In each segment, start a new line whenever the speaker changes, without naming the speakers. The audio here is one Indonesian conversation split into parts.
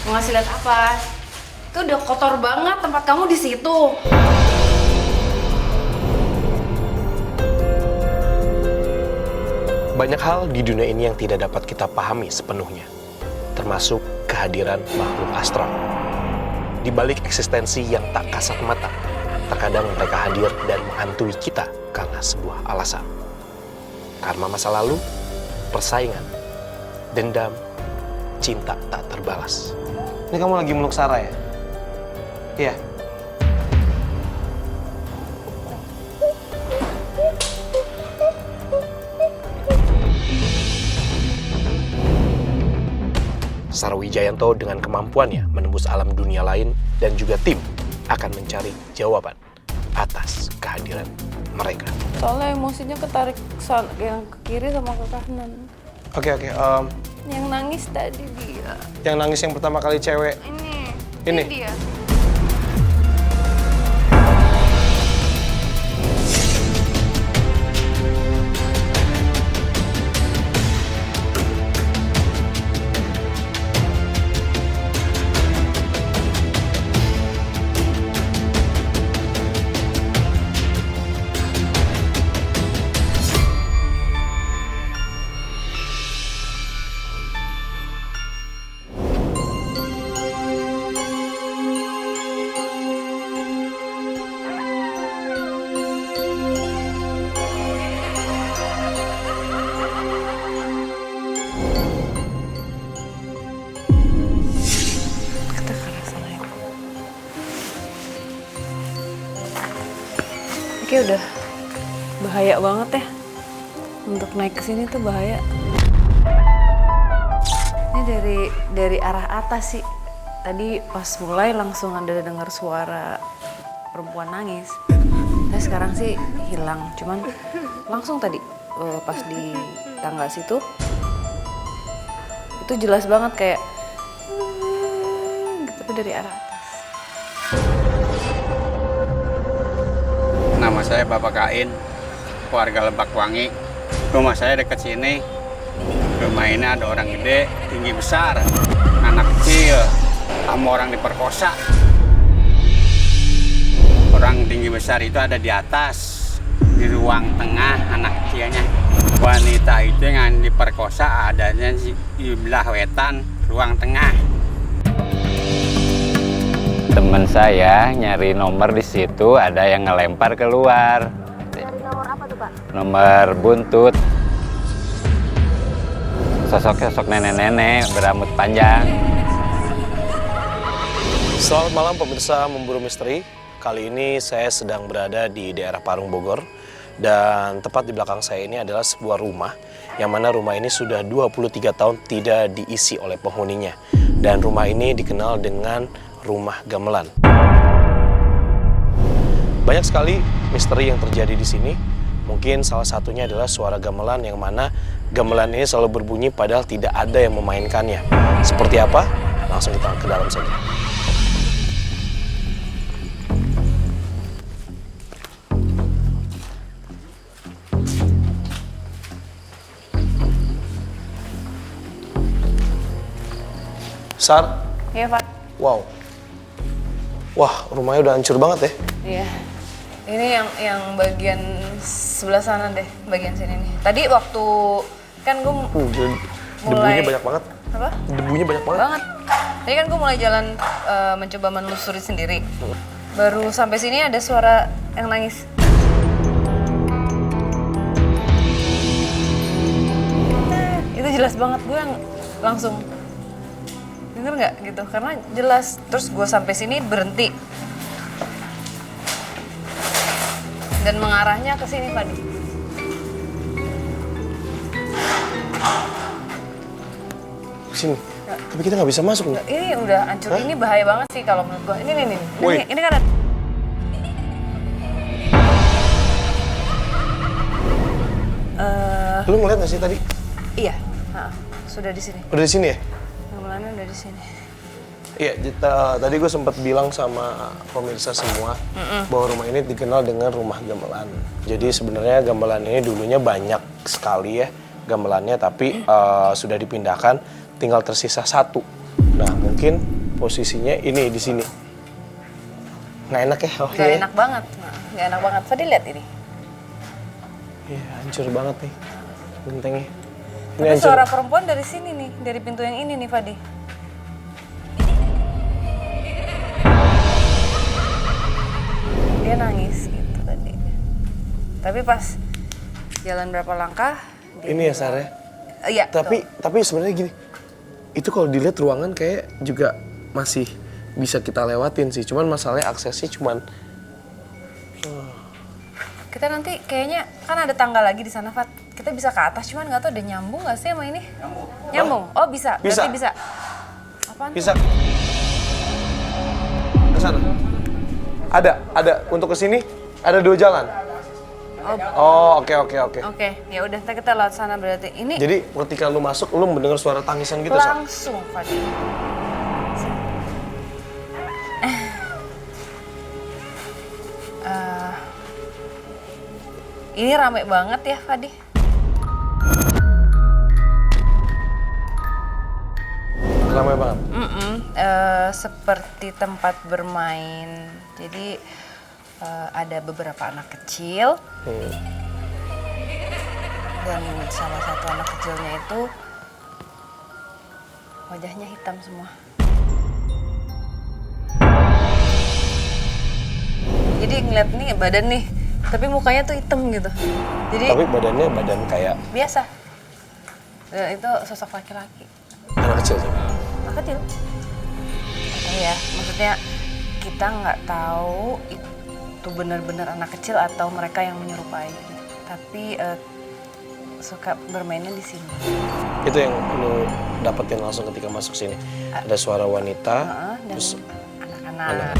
Mau ngasih lihat apa? Itu udah kotor banget tempat kamu di situ.
Banyak hal di dunia ini yang tidak dapat kita pahami sepenuhnya, termasuk kehadiran makhluk astral. Di balik eksistensi yang tak kasat mata, terkadang mereka hadir dan menghantui kita karena sebuah alasan. Karma masa lalu, persaingan, dendam, cinta tak terbalas.
Ini kamu lagi meluk Sarah ya? Iya.
Sarah Wijayanto dengan kemampuannya menembus alam dunia lain dan juga tim akan mencari jawaban atas kehadiran mereka.
Soalnya emosinya ketarik yang ke kiri sama ke kanan.
Oke.
Yang nangis tadi dia.
Yang nangis yang pertama kali cewek.
Ini
Ini?
dia. Oke, udah bahaya banget ya. Untuk naik ke sini tuh bahaya. Ini dari arah atas sih. Tadi pas mulai langsung ada dengar suara perempuan nangis. Tapi sekarang sih hilang. Cuman langsung tadi pas di tangga situ itu jelas banget kayak gitu, tapi dari arah atas.
Nama saya Bapak Kain, warga Lebak Wangi. Rumah saya dekat sini. Rumah ini ada orang gede, tinggi besar, anak kecil, sama orang diperkosa. Orang tinggi besar itu ada di atas, di ruang tengah anak kecilnya. Wanita itu yang diperkosa adanya di belah wetan, ruang tengah. Teman saya nyari nomor di situ, ada yang ngelempar keluar.
Nomor apa tuh, Pak?
Nomor buntut. Sosok nenek-nenek berambut panjang.
Selamat malam pemirsa Memburu Misteri. Kali ini saya sedang berada di daerah Parung Bogor. Dan tepat di belakang saya ini adalah sebuah rumah, yang mana rumah ini sudah 23 tahun tidak diisi oleh penghuninya. Dan rumah ini dikenal dengan rumah gamelan. Banyak sekali misteri yang terjadi di sini. Mungkin salah satunya adalah suara gamelan, yang mana gamelan ini selalu berbunyi padahal tidak ada yang memainkannya. Seperti apa? Langsung kita ke dalam saja. Sar?
Iya, Pak.
Wow. Wah, rumahnya udah hancur banget ya.
Iya. Ini yang bagian sebelah sana deh, bagian sini nih. Tadi waktu kan gue
Debunya banyak banget.
Apa?
Debunya banyak banget.
Banget. Tadi kan gue mulai jalan mencoba menelusuri sendiri. Baru sampai sini ada suara yang nangis. Itu jelas banget, gue yang langsung denger nggak gitu, karena jelas. Terus gue sampai sini berhenti dan mengarahnya ke sini, Pak.
Sini. Tapi kita nggak bisa masuk nggak?
Ini udah hancur. Ini bahaya banget sih kalau menurut gue. Ini kan ada.
Lu ngeliat nggak sih tadi?
Iya, sudah di sini.
Udah di sini ya?
Gamelannya udah di sini.
Iya, tadi gue sempat bilang sama pemirsa semua bahwa rumah ini dikenal dengan rumah gamelan. Jadi sebenarnya gamelan ini dulunya banyak sekali ya gamelannya, tapi sudah dipindahkan, tinggal tersisa satu. Nah, mungkin posisinya ini di sini. Nggak enak ya? Oh,
Gak enak banget. Gak enak banget. Fadi lihat ini.
Iya, hancur banget nih gentengnya. Ini
Tapi
hancur.
suara perempuan dari sini nih, dari pintu yang ini nih Fadi. Dia nangis gitu tadi. Tapi pas jalan berapa langkah,
Ini ya, Sar ya?
iya.
Tapi sebenarnya gini, itu kalau dilihat ruangan kayak juga masih bisa kita lewatin sih. Cuman masalahnya aksesnya cuman
Kita nanti kayaknya kan ada tangga lagi di sana, Fat. Kita bisa ke atas, cuman nggak tahu ada nyambung nggak sih sama ini? Nyambung. Oh bisa.
Bisa.
Berarti bisa. Apaan?
bisa ke sana. Ada. Untuk ke sini ada 2 jalan. Oh, oke.
Oke, ya udah ntar kita lewat sana berarti. Ini
Jadi ketika lu masuk, lu mendengar suara tangisan gitu, Sar?
langsung, Fadi. Ini rame banget ya, Fadi.
Ramai banget.
Seperti tempat bermain. Jadi ada beberapa anak kecil. Dan salah satu anak kecilnya itu wajahnya hitam semua. Jadi ngeliat nih badan nih, tapi mukanya tuh hitam gitu. Jadi
Tapi badannya badan kayak
biasa. Dan itu sosok laki-laki.
anak kecil tuh.
Anak kecil. Iya, maksudnya kita nggak tahu itu benar-benar anak kecil atau mereka yang menyerupai. Tapi suka bermainnya di sini.
Itu yang lu dapetin langsung ketika masuk sini. Ada suara wanita,
Dan
terus
anak-anak.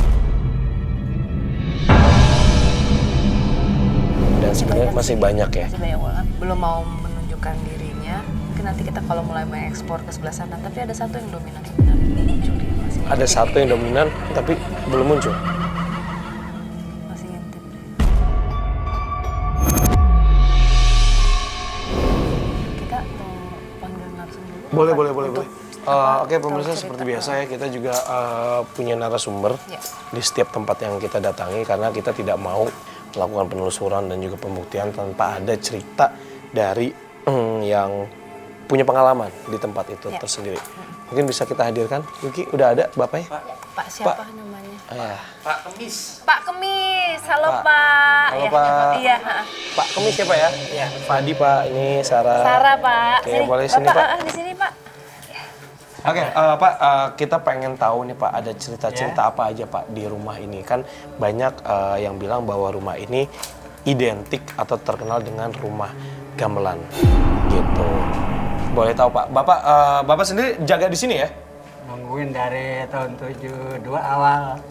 dan sebenarnya masih banyak ya.
Masih banyak banget. Belum mau menunjukkan dirinya. Mungkin nanti kita kalau mulai mengekspor ke sebelah sana. Tapi ada satu yang dominan sebenarnya. Muncul dia masih.
Ada satu yang dominan tapi belum muncul.
Masih ngintip. Kita mau panggil narasumber dulu.
Boleh. Oke, pemirsa, seperti biasa ya, kita juga punya narasumber
Ya.
di setiap tempat yang kita datangi karena kita tidak mau melakukan penelusuran dan juga pembuktian tanpa ada cerita dari yang punya pengalaman di tempat itu
Ya.
tersendiri. Mungkin bisa kita hadirkan. Yuki, udah ada bapaknya?
Pak siapa namanya?
Pak Kemis.
Pak Kemis. Halo
Pak.
Pak.
Halo,
Ya,
Pak.
Iya.
Pak Kemis siapa ya? Iya. Fadi, Pak. Ini Sarah.
Sarah Pak.
Oke, boleh sini,
Bapak,
Pak.
di sini Pak.
Oke, Pak, kita pengen tahu nih Pak, ada cerita-cerita apa aja Pak di rumah ini? Kan banyak yang bilang bahwa rumah ini identik atau terkenal dengan rumah gamelan, gitu. Boleh tahu Pak, Bapak sendiri jaga di sini ya?
Nungguin dari tahun 72 awal.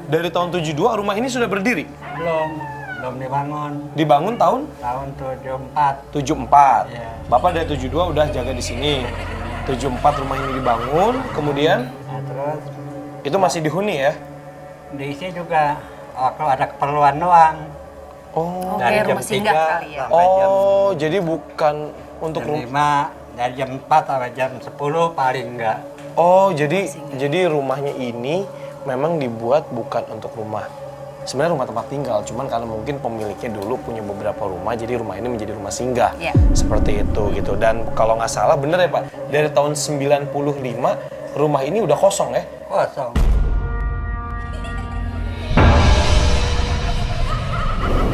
Dari tahun 72 rumah ini sudah berdiri?
Belum dibangun.
Dibangun tahun?
Tahun 74.
74.
Iya.
Bapak dari 72 udah jaga di sini. 74 rumah ini dibangun, kemudian
Nah, terus
itu masih dihuni ya?
diisi juga kalau ada keperluan doang.
Oh.
Oke, rumah singgah kali ya.
sampai jam,
Oh, jadi bukan untuk
jam 5, dari jam 4 sampai jam 10 paling enggak.
Oh, jadi rumahnya ini memang dibuat bukan untuk rumah. Sebenarnya rumah tempat tinggal, cuman karena mungkin pemiliknya dulu punya beberapa rumah, jadi rumah ini menjadi rumah singgah.
Iya.
Seperti itu gitu. Dan kalau nggak salah, bener ya Pak, dari tahun 95 rumah ini udah kosong ya?
Kosong.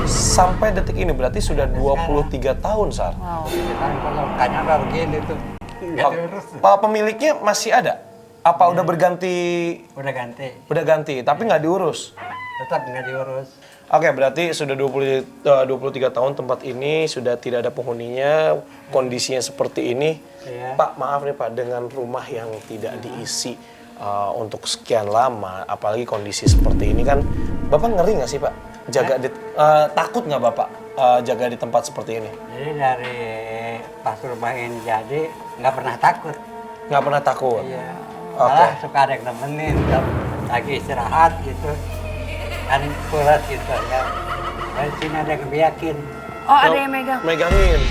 Sampai detik ini berarti sudah 23 tahun, Sar.
Wow.
Sekarang kalau kayaknya apa begini tuh. Enggak diurus.
Pak, pemiliknya masih ada? Apa udah berganti?
Udah ganti.
Udah ganti, tapi nggak diurus?
Tetap nggak diurus.
Oke, berarti sudah 23 tahun tempat ini sudah tidak ada penghuninya, kondisinya seperti ini.
Iya.
Pak, maaf nih Pak, dengan rumah yang tidak diisi untuk sekian lama, apalagi kondisi seperti ini kan, Bapak ngeri nggak sih Pak? Takut nggak Bapak jaga di tempat seperti ini?
Jadi dari pas rumah ini jadi nggak pernah takut.
Nggak pernah takut?
Iya.
Oke.
Malah suka ada yang nemenin kalau lagi istirahat gitu. Kan pulas gitu ya. Dari sini ada yang biakin.
Oh, ada yang megang.
Megangin.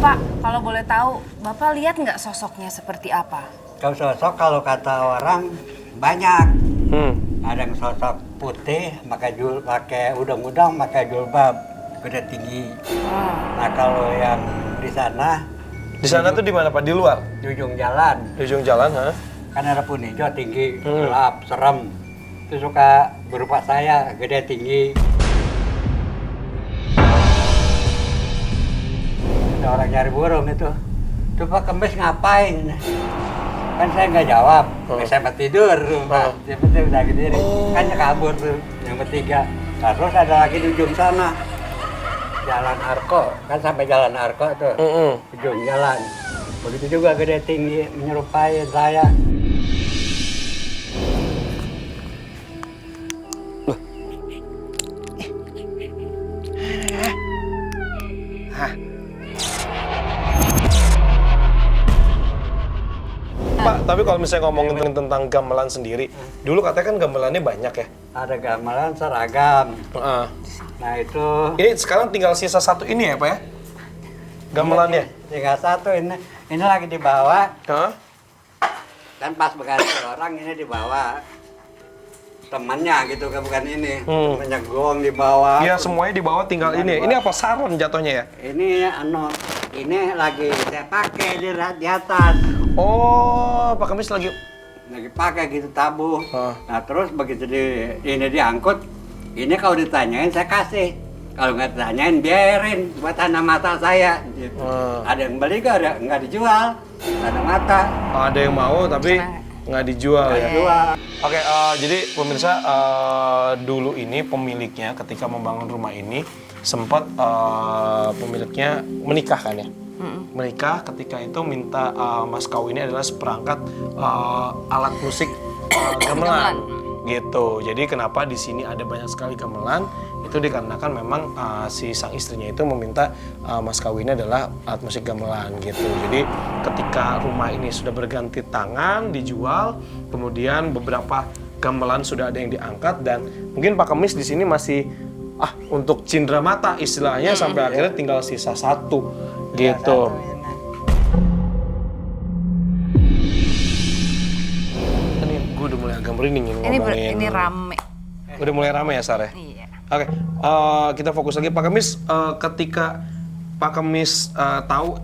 Pak, Kalau boleh tahu, Bapak lihat nggak sosoknya seperti apa?
Kalau sosok kalau kata orang banyak.
Hmm.
Ada yang sosok putih, pakai udang-udang, pakai jilbab, gede tinggi. Nah kalau yang di sana
Di mana Pak? Di luar?
di ujung jalan,
Di ujung jalan, ha?
kan ada pun hijau tinggi, gelap, serem. Itu suka berupa saya, gede tinggi. Ada orang nyari burung itu. Tuh Pak Kemis ngapain? Kan saya nggak jawab, saya mau tidur tuh Pak. Dia udah diri, kan dia kabur tuh yang bertiga. Nah, terus ada lagi di ujung sana, Jalan Arko, kan sampai Jalan Arko tuh, ujung jalan. Begitu juga gede tinggi, menyerupai saya.
Pak, tapi kalau misalnya ngomongin tentang gamelan sendiri, dulu katanya kan gamelannya banyak ya?
Ada gamelan seragam.
Heeh.
Nah itu
Ini sekarang tinggal sisa satu ini ya Pak ya? Gamelannya?
tinggal satu ini lagi dibawa.
Heeh.
Kan pas beganti orang ini dibawa temannya gitu kan, bukan ini. Temannya gong dibawa.
Iya semuanya di bawah tinggal ini. Ini apa saron jatuhnya ya?
Ini lagi saya pakai di atas.
Oh, Pak Kemis lagi.
Pakai gitu tabuh. Nah terus begitu ini diangkut, ini kalau ditanyain saya kasih. Kalau nggak ditanyain biarin buat tanah mata saya. Gitu. Ada yang beli nggak dijual tanah mata.
Ada yang mau tapi nggak dijual
Nggak
ya?
dijual.
Oke, jadi pemirsa dulu ini pemiliknya ketika membangun rumah ini sempat pemiliknya menikah kan ya? Menikah ketika itu minta mas kawinnya adalah seperangkat alat musik gamelan gitu. Jadi kenapa di sini ada banyak sekali gamelan? Itu dikarenakan memang si sang istrinya itu meminta mas kawinnya adalah alat musik gamelan gitu. Jadi ketika rumah ini sudah berganti tangan, dijual, kemudian beberapa gamelan sudah ada yang diangkat dan mungkin Pak Kemis di sini masih untuk cindera mata istilahnya sampai akhirnya tinggal sisa satu gitu. Ini gue udah mulai agak merinding ngomongin.
Ini rame.
Udah mulai rame ya Sarah?
Iya.
Oke, kita fokus lagi Pak Kemis. Ketika Pak Kemis tahu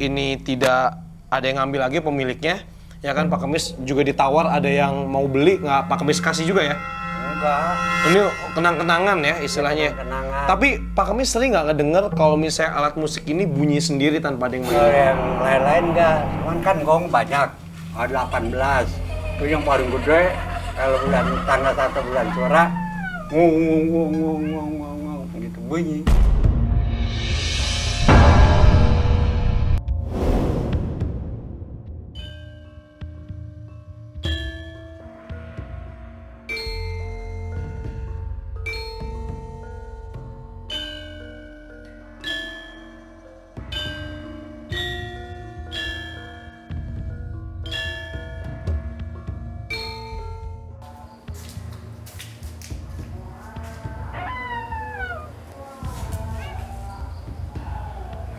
ini tidak ada yang ngambil lagi pemiliknya, ya kan Pak Kemis juga ditawar ada yang mau beli, nggak Pak Kemis kasih juga ya?
Enggak.
Ini kenang-kenangan ya istilahnya.
Kenangan.
Tapi Pak Kemis sering nggak ngedenger kalau misalnya alat musik ini bunyi sendiri tanpa ada yang
Kalau
main?
yang lain-lain enggak. Cuman kan gong banyak. Ada 18. Itu yang paling gede. Kalau bulan tanggal 1 bulan suara, ngung gitu bunyi.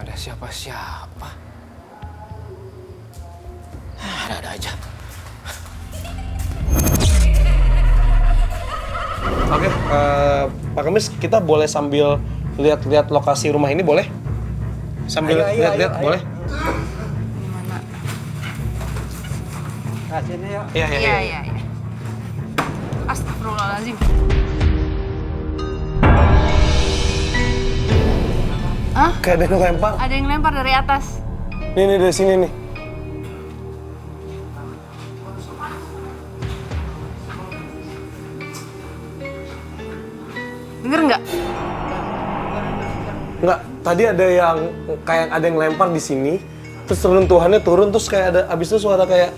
Ada siapa-siapa. Ada aja. Oke, Pak Kemis, kita boleh sambil lihat-lihat lokasi rumah ini boleh? Sambil
Ayo,
lihat-lihat
ayo.
boleh?
Nah sini yuk.
Iya. Astagfirullahaladzim.
Kayak ada yang lempar.
Ada yang lempar dari atas.
Nih dari sini nih.
Denger nggak?
Enggak, tadi ada yang kayak ada yang lempar di sini, terus runtuhannya turun, terus kayak ada abis itu suara kayak,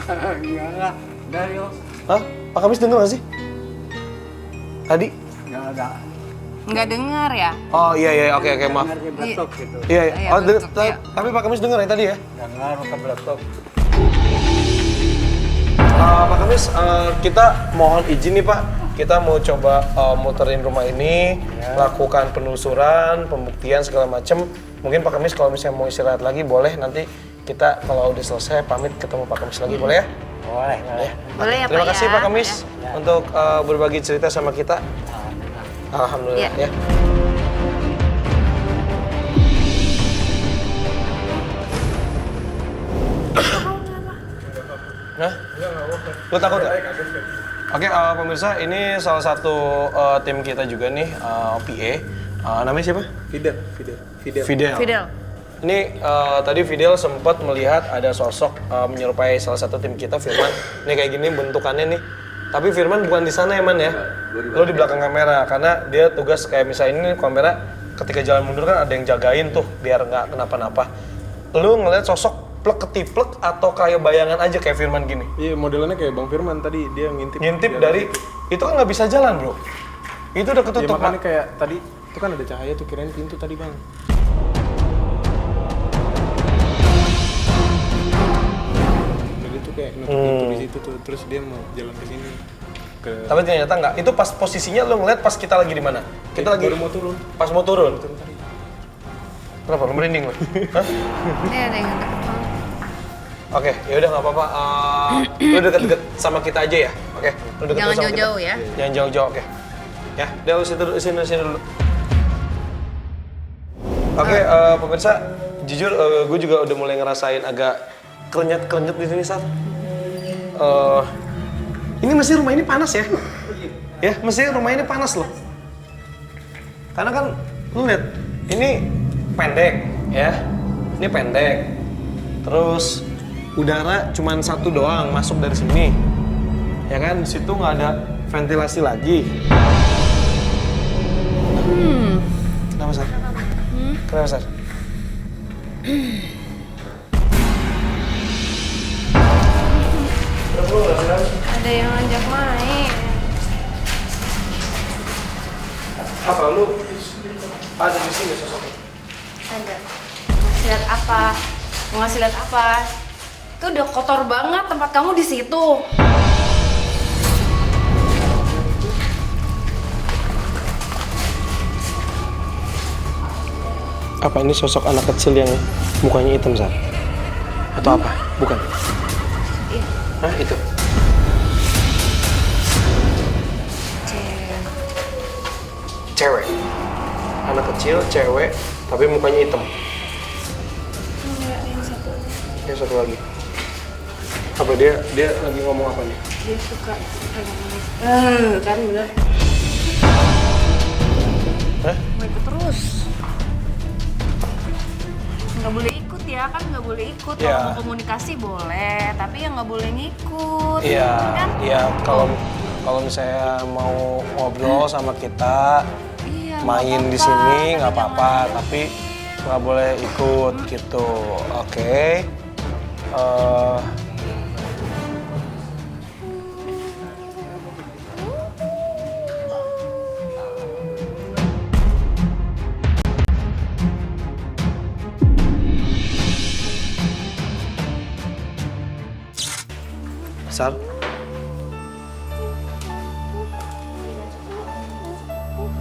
Enggak, udah yuk.
hah? Pak Kemis denger nggak sih? Tadi?
Enggak ada.
Nggak dengar ya?
Oh iya, oke maaf.
Dengar dia beletuk gitu.
Iya.
Iya,
Oh,
betul, iya.
tapi Pak Kemis denger ya tadi ya?
Dengar ke beletuk.
Pak Kemis, kita mohon izin nih Pak, kita mau coba muterin rumah ini, lakukan penelusuran, pembuktian segala macem. Mungkin Pak Kamis kalau misalnya mau istirahat lagi boleh, nanti kita kalau udah selesai pamit ketemu Pak Kamis lagi, boleh ya?
Boleh, boleh.
Boleh ya,
Terima
Pak
kasih
ya?
Pak Kamis
Ya.
untuk berbagi cerita sama kita. Alhamdulillah
Ya.
ya. Hah? Lu takut gak? Oke, pemirsa, ini salah satu tim kita juga nih, PA. Namanya siapa?
Fidel.
Fidel.
Ini tadi Fidel sempat melihat ada sosok menyerupai salah satu tim kita, Firman. Ini kayak gini bentukannya nih. Tapi Firman bukan di sana ya, Man ya? Lo di belakang kamera, karena dia tugas kayak misalnya ini kamera ketika jalan mundur kan ada yang jagain tuh biar nggak kenapa-napa. Lo ngeliat sosok plek ketiplek atau kayak bayangan aja kayak Firman gini?
Iya, modelannya kayak Bang Firman tadi, dia ngintip.
Ngintip
Dia
dari, itu kan nggak bisa jalan bro. Itu udah
Ya
ketutup,
makanya
Pak.
kayak tadi, itu kan ada cahaya tuh, kirain pintu tadi Bang. Jadi tuh kayak nutup pintu di situ tuh, terus dia mau jalan ke sini.
Tapi ternyata nggak. Itu pas posisinya lo ngeliat pas kita lagi di mana? Kita lagi
baru mau turun.
pas mau turun. Kenapa? Lo merinding lo? Hah?
Ini ada yang
Oke, ya udah nggak apa-apa. Lo deket-deket sama kita aja ya. Oke, lo deket
Jangan
sama kita.
jauh-jauh ya.
Jangan jauh-jauh, oke. Ya, udah lu sini dulu. Oke, pemirsa, jujur gue juga udah mulai ngerasain agak krenyet-krenyet di sini, Sar. Ini mesti rumah ini panas ya? Ya, mesti rumah ini panas loh. Karena kan, lu lihat, ini pendek, ya. Ini pendek. Terus udara cuman satu doang masuk dari sini. Ya kan, di situ nggak ada ventilasi lagi. Kenapa, Sar? Kenapa, Sar?
Ada yang ngajak main.
Apa lu ada di sini sosoknya?
Ada. Ngasih lihat apa? Mau ngasih lihat apa? Itu udah kotor banget tempat kamu di situ.
Apa ini sosok anak kecil yang mukanya hitam, Sar? Atau apa? Bukan?
Iya.
Hah, itu? Cewek. Anak kecil, cewek, tapi mukanya hitam.
Enggak, yang satu.
Yang satu lagi. Apa dia lagi ngomong apa nih?
Dia suka kan bener.
Hah?
Mau ikut terus. Nggak boleh ikut ya, kan nggak boleh ikut.
Iya.
Kalau mau komunikasi boleh, tapi ya nggak boleh ngikut.
Iya,
Kan?
iya. Kalau misalnya mau ngobrol sama kita,
Iya,
main
nggak
di
apa-apa,
sini
tapi
nggak apa-apa,
jangan-
tapi nggak boleh ikut gitu. Oke. Sar?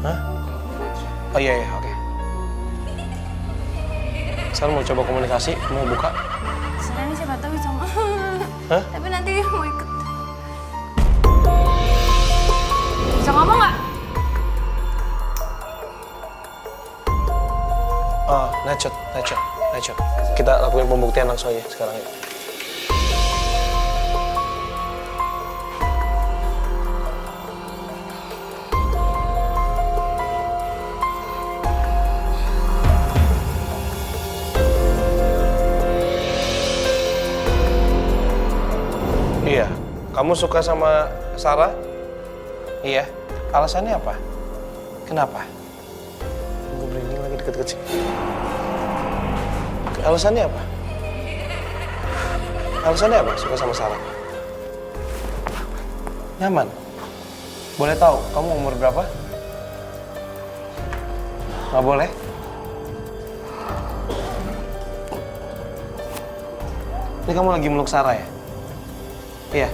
Hah? Oh iya, oke. Sar mau coba komunikasi, mau buka?
Sebenarnya siapa tahu bisa ngomong.
Hah?
Tapi nanti dia mau ikut. Bisa ngomong nggak?
Oh, necot. Kita lakuin pembuktian langsung aja sekarang ya. Iya, kamu suka sama Sarah? Iya. Alasannya apa? Kenapa? Gue berani lagi deket-deket sini. Alasannya apa? Alasannya apa suka sama Sarah? Nyaman? Boleh tahu kamu umur berapa? Nggak boleh? Ini kamu lagi meluk Sarah ya? Iya.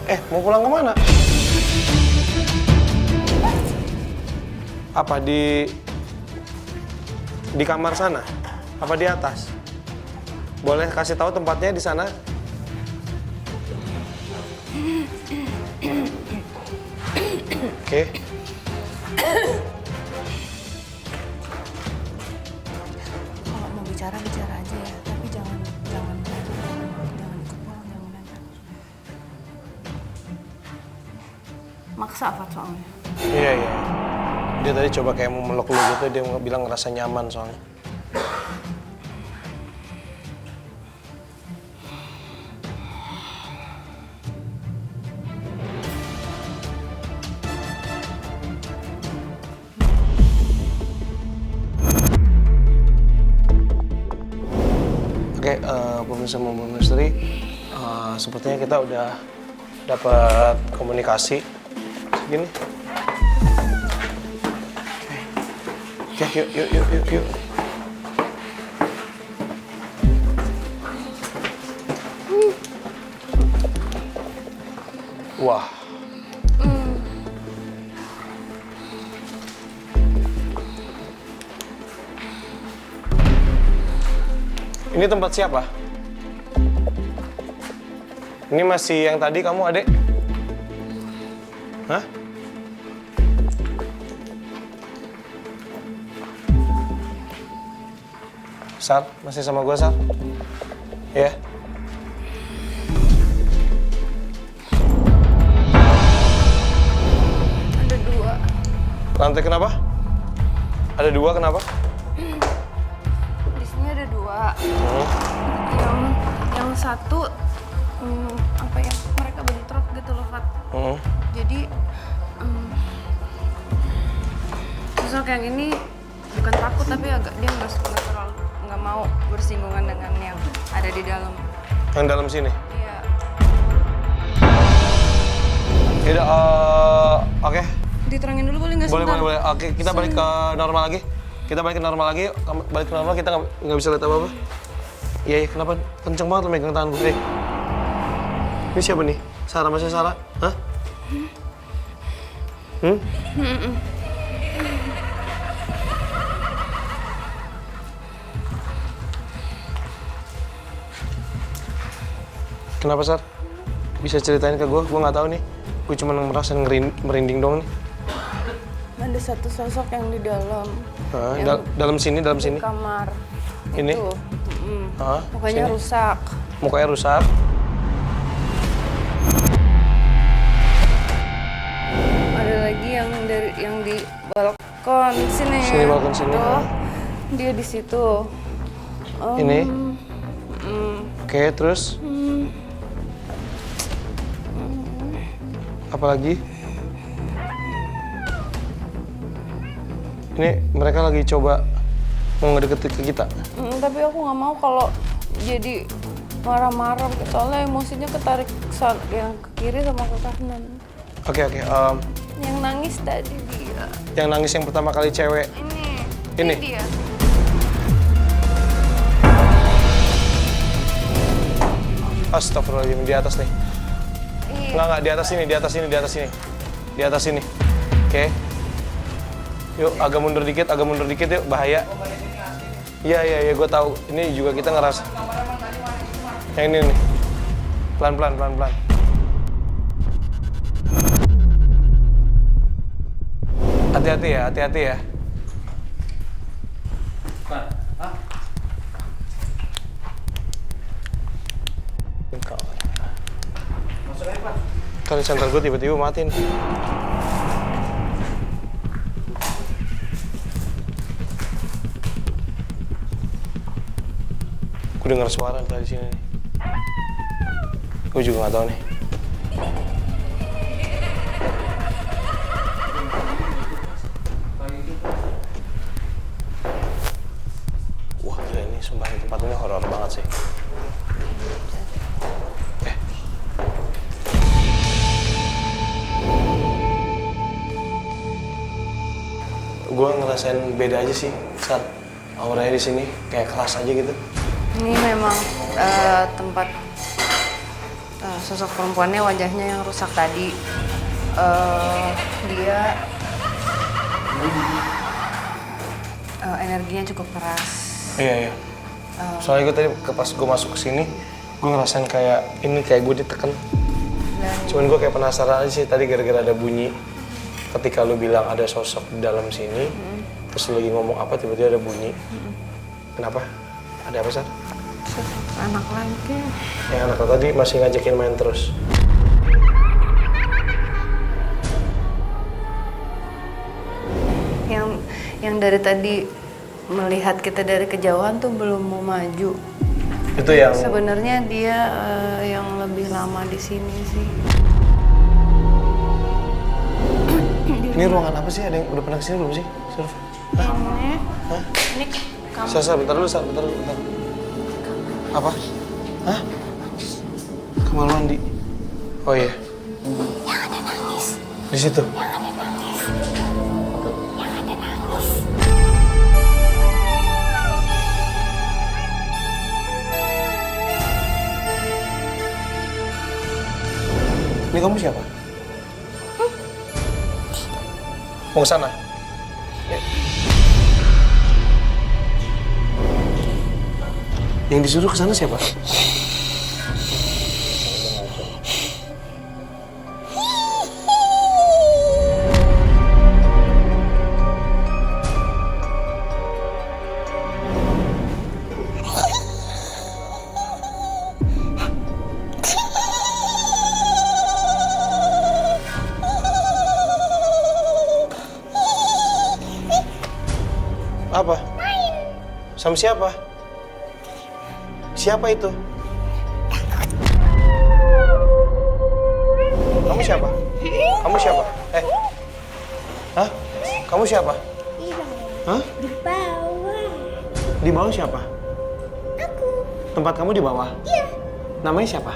Mau pulang kemana? Apa di kamar sana? Apa di atas? Boleh kasih tahu tempatnya di sana? Oke.
Kalau mau bicara aja ya, tapi jangan ikut pulang, jangan mendadak. Maksa apa soalnya?
Iya. Dia tadi coba kayak mau meluk lu gitu, dia bilang ngerasa nyaman soalnya. Oke, pemirsa maupun istri, sepertinya kita udah dapat komunikasi. Gini. Oke, yuk. Wah. Ini tempat siapa? Ini masih yang tadi kamu, Adek? Hah? Sar, masih sama gue, Sar? Iya?
Ada 2.
Lantai kenapa? Ada 2 kenapa?
Di sini ada 2. Yang satu apa ya? Mereka bentrok gitu loh, Fat. Jadi sosok yang ini bukan takut tapi agak dia nggak mau bersinggungan dengan yang ada di dalam.
Yang dalam sini?
Iya.
Tidak, oke.
Diterangin dulu boleh nggak sebentar?
Boleh. Oke, kita balik ke normal lagi. Balik ke normal, kita nggak bisa lihat apa-apa. Iya, kenapa? Kenceng banget lo megang tangan gue. Ini siapa nih? Sarah, masih Sarah? Hah? Kenapa, Sar? Bisa ceritain ke gue? Gue nggak tahu nih. Gue cuma merasa merinding dong nih.
Ada satu sosok yang di dalam.
Dalam sini.
Di kamar.
Ini?
Itu.
Sini.
Mukanya rusak.
Mukanya rusak.
Ada lagi yang di balkon sini.
Sini, balkon sini.
Tuh, dia di situ.
Ini? Oke, terus? Apalagi? Ini mereka lagi coba mau ngedeketin ke kita.
Tapi aku nggak mau kalau jadi marah-marah, soalnya emosinya ketarik yang ke kiri sama ke kanan.
Oke.
Yang nangis tadi dia.
Yang nangis yang pertama kali cewek. Ini?
Dia.
Astagfirullahaladzim, di atas nih.
Iya.
Enggak, di atas sini. Oke. Yuk, agak mundur dikit yuk, bahaya. Iya, gue tahu. Ini juga kita ngerasa. Yang ini nih. Pelan-pelan. Hati-hati ya. Tadi senter gue tiba-tiba matiin. Gue dengar suara dari sini nih. Gue juga nggak tahu nih. Wah, gila ini sumpah tempat ini horor banget sih. Gue ngerasain beda aja sih saat auranya di sini kayak kelas aja gitu.
Ini memang tempat sosok perempuannya wajahnya yang rusak tadi. Dia energinya cukup keras.
Iya. Soalnya gue tadi pas gue masuk ke sini, gue ngerasain kayak gue ditekan. Cuman gue kayak penasaran aja sih tadi gara-gara ada bunyi. Ketika lu bilang ada sosok di dalam sini, terus lu lagi ngomong apa tiba-tiba ada bunyi. Kenapa? Ada apa, Sar?
Sosok anak lagi.
Yang anak lo tadi masih ngajakin main terus.
Yang dari tadi melihat kita dari kejauhan tuh belum mau maju.
Itu yang
Sebenarnya dia yang lebih lama di sini sih.
ini ruangan apa sih? Ada yang udah pernah kesini belum sih? Surf?
Ini,
Hah?
ini kamu.
Sasa, bentar dulu, Sar. Bentar. Apa? Hah? Kamar mandi. Oh iya.
Yang ada nangis.
Di situ.
Yang ada nangis. Yang ada nangis.
Ini kamu siapa? Mau ke sana? Yang disuruh ke sana siapa? Apa? Sama siapa? Siapa itu? Kamu siapa? Kamu siapa? Hah? Kamu siapa? Hah?
Di bawah.
Di bawah siapa?
Aku.
Tempat kamu di bawah?
Iya.
Namanya siapa?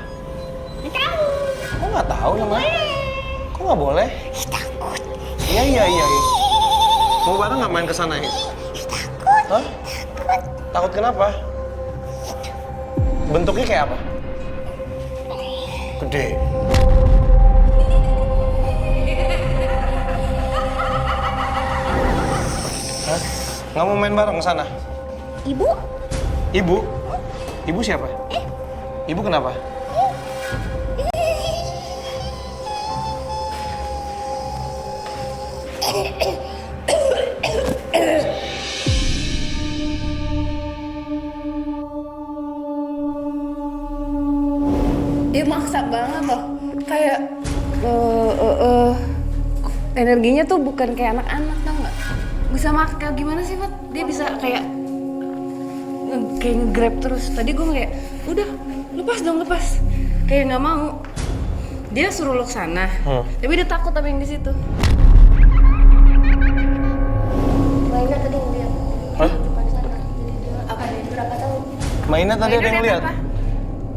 Nggak tahu.
Kok nggak tahu namanya? Kok nggak boleh?
Takut.
Iya. Mau bareng nggak main ke sana ya?
Takut.
Hah? Takut kenapa? Bentuknya kayak apa? Gede. Hah? Nggak mau main bareng ke sana?
Ibu?
Ibu? Ibu siapa? Ibu kenapa?
Dia maksa banget loh, kayak energinya tuh bukan kayak anak-anak, tau nggak? Bisa kayak gimana sih, Fat? Dia bisa kayak nge-grab terus. Tadi gue kayak, udah lepas dong, lepas. Kayak nggak mau. Dia suruh lo kesana, tapi dia takut sama yang di situ.
Mainnya tadi ngeliat.
Hah?
Depan sana. Apa nih? Berapa tahun?
Mainnya tadi ada yang lihat?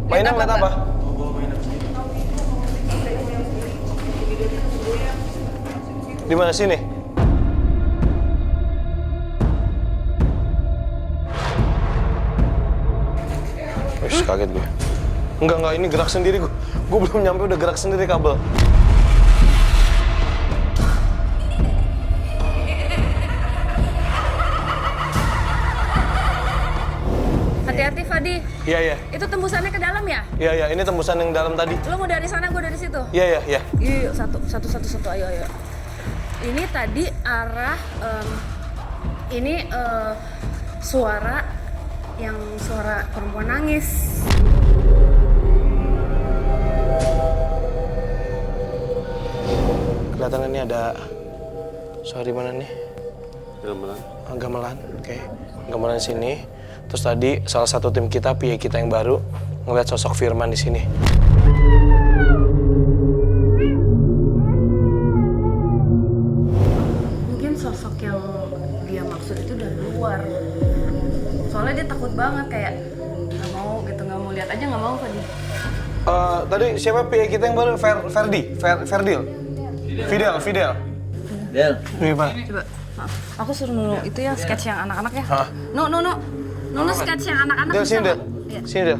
Mainnya ngeliat apa? Di mana sini? Wih, kaget gue. Enggak, ini gerak sendiri gue. Gue belum nyampe udah gerak sendiri kabel.
Hati-hati, Fadi.
Iya.
Itu tembusannya ke dalam ya?
Iya, ini tembusan yang dalam tadi.
Lo mau dari sana, gue dari situ.
Iya.
Yuk, satu, ayo. Ini tadi arah, suara perempuan nangis.
Kelihatan ini ada suara di mana nih?
Gamelan.
Gamelan, oke. Gamelan sini. Terus tadi salah satu tim kita, PA kita yang baru, ngeliat sosok Firman di sini.
Mungkin sosok yang dia maksud itu dari luar. Soalnya dia takut banget, kayak nggak mau lihat aja, nggak mau Fadi.
Tadi siapa PA kita yang baru? Ferdil? Fidel.
Del.
Gimana?
Coba, aku suruh Nunu itu ya sketch yang anak-anak ya.
Hah?
Nunu sketch yang anak-anak.
Del,
bisa
sini Del.
nggak? Iya.
Sini Del.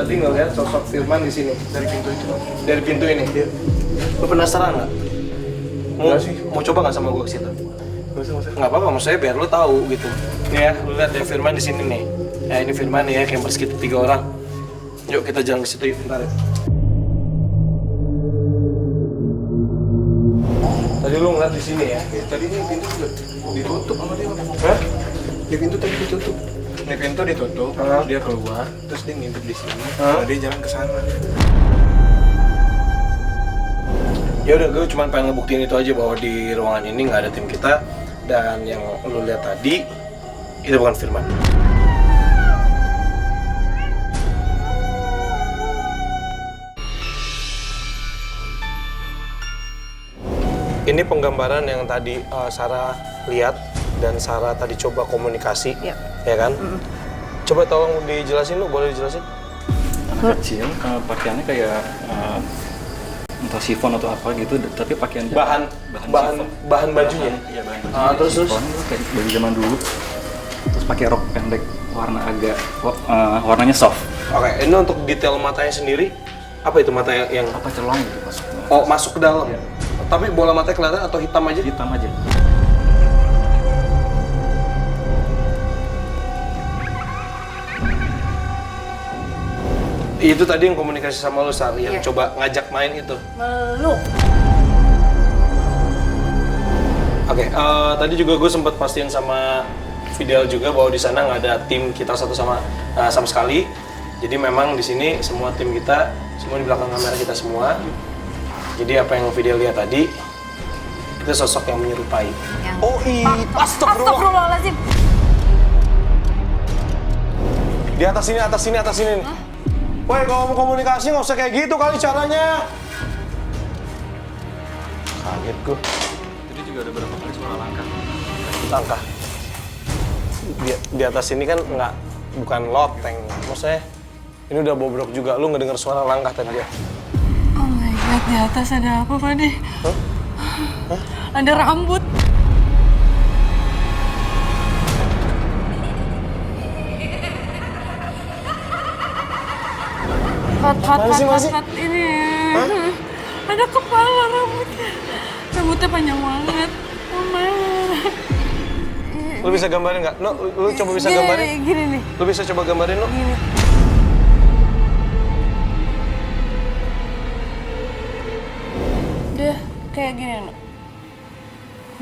tadi ngeliat sosok Firman di sini dari pintu itu. Dari pintu ini. Lu penasaran nggak? Mau coba nggak sama gue ke situ? Nggak apa-apa, maksudnya biar lu tahu gitu. Nih ya, lu lihat ya Firman di sini nih. Ya ini Firman nih ya, campers kita 3 orang. Yuk kita jalan ke situ yuk, bentar ya. Tadi lu ngeliat di sini ya?
Tadi ini pintu juga ditutup sama dia.
Hah?
Di pintu tadi ditutup. Ini pintu ditutup, terus dia keluar, terus dia ngintip di sini. Nah, dia jalan ke sana.
Ya udah, gue cuma pengen ngebuktiin itu aja bahwa di ruangan ini nggak ada tim kita dan yang lu lihat tadi itu bukan Firman. Ini penggambaran yang tadi Sarah lihat dan Sarah tadi coba komunikasi, ya kan? Coba tolong dijelasin lu, boleh dijelasin?
Kecil, pakaiannya kayak entah chiffon atau apa gitu, tapi pakaian
Bahan bajunya.
Iya, bahan bajunya.
Terus
chiffon, kayak baju zaman dulu. Terus pakai rok pendek warna agak warnanya soft.
Oke, ini untuk detail matanya sendiri, apa itu mata yang
Apa celong gitu masuknya?
oh masuk ke dalam?
Iya.
Tapi bola matanya kelihatan atau hitam aja?
Hitam aja.
Itu tadi yang komunikasi sama lu, Sar, yang coba ngajak main itu.
Meluk.
Oke, tadi juga gue sempat pastiin sama Fidel juga bahwa di sana nggak ada tim kita sama sekali. Jadi memang di sini semua tim kita, semua di belakang kamera kita semua. Jadi apa yang Fidel lihat tadi, itu sosok yang menyerupai. Oh iya,
Astagfirullahaladzim.
Di atas sini. Woi, kalau mau komunikasi nggak usah kayak gitu kali caranya. Kaget gue.
Jadi juga ada beberapa kali suara
Langkah. Di atas sini kan bukan loteng. Maksudnya ini udah bobrok juga. Lu ngedenger suara langkah tadi ya?
Oh my god, di atas ada apa, Padi? Ada rambut. Hot ini. Ada kepala rambutnya. Rambutnya panjang banget. Mama.
Lu bisa gambarin nggak? No, lu coba bisa gambarin?
Gini nih.
Lu bisa coba gambarin, no?
Gini. Dia kayak gini, no.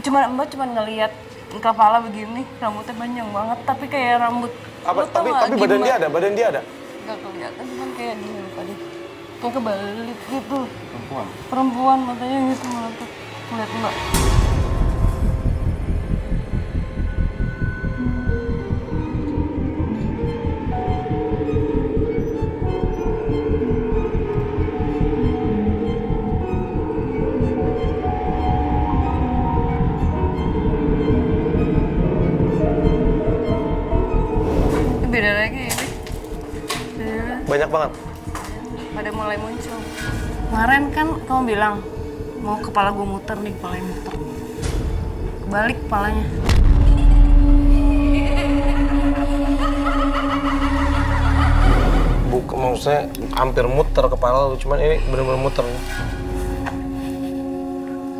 Mbak cuma ngelihat kepala begini, rambutnya panjang banget, tapi kayak rambut.
Tapi badan dia ada?
Gak kelihatan, cuman kayak gini loh tadi. Kayak kebalik gitu.
perempuan.
Perempuan, matanya gitu meletak. Ngeliat Mbak. Beda lagi ini.
Banyak banget.
Pada mulai muncul. Kemarin kan kamu bilang mau kepala gue muter nih, kepalanya muter. Balik kepalanya.
Bukan, maksudnya hampir muter kepala lu, cuman ini bener-bener muter.